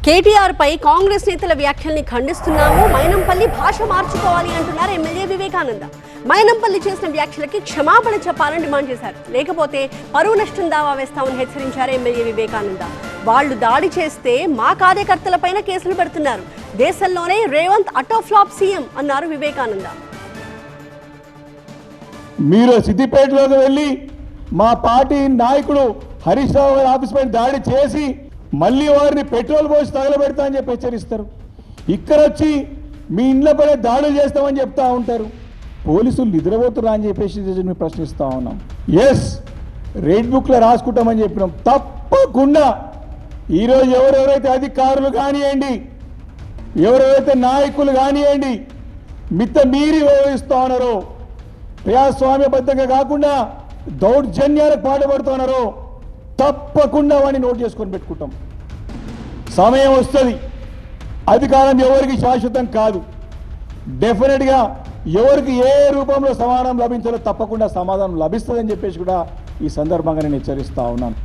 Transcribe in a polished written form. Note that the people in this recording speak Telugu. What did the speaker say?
కేటీఆర్ పై కాంగ్రెస్ నేతల వ్యాఖ్యల్ని ఖండిస్తున్నాము. మైనంపల్లి భాష మార్చుకోవాలి అంటున్నారు ఎమ్మెల్యే వివేకానంద. మైనంపల్లి చేసిన వ్యాఖ్యలకి క్షమాపణ చెప్పాలని డిమాండ్ చేశారు. లేకపోతే పరువు నష్టం దావా వేస్తామని హెచ్చరించారు ఎమ్మెల్యే వివేకానంద. వాళ్ళు దాడి చేస్తే మా కార్యకర్తలపైన కేసులు పెడుతున్నారు. దేశంలోనే రేవంత్ అటో ఫ్లాప్ సీఎం అన్నారు వివేకానంద. మీరు సిద్దిపేటలోకి వెళ్ళి మా పార్టీ నాయకుడు హరీష్ రావు గారి ఆఫీస్ పైన దాడి చేసి మళ్ళీ వారిని పెట్రోల్ పోసి తగలబెడతా అని చెప్పి హెచ్చరిస్తారు. ఇక్కడ వచ్చి మీ ఇంట్లో పడే దాడులు చేస్తామని చెప్తా ఉంటారు. పోలీసులు నిద్రపోతురా అని చెప్పేసి మేము ప్రశ్నిస్తూ ఉన్నాం. ఎస్, రెడ్ బుక్లో రాసుకుంటామని చెప్పినాం. తప్పకుండా ఈరోజు ఎవరెవరైతే అధికారులు కానివ్వండి, ఎవరెవరైతే నాయకులు కానివ్వండి మిత్త మీరి వ్యవహరిస్తూ ఉన్నారో, ప్రజాస్వామ్యబద్ధంగా కాకుండా దౌర్జన్యాలకు పాటుపడుతున్నారో తప్పకుండా వాడిని నోట్ చేసుకొని పెట్టుకుంటాం. సమయం వస్తుంది. అధికారం ఎవరికి శాశ్వతం కాదు. డెఫినెట్గా ఎవరికి ఏ రూపంలో సమాధానం లభించాలో తప్పకుండా సమాధానం లభిస్తుందని చెప్పేసి కూడా ఈ సందర్భంగా నేను హెచ్చరిస్తా ఉన్నాను.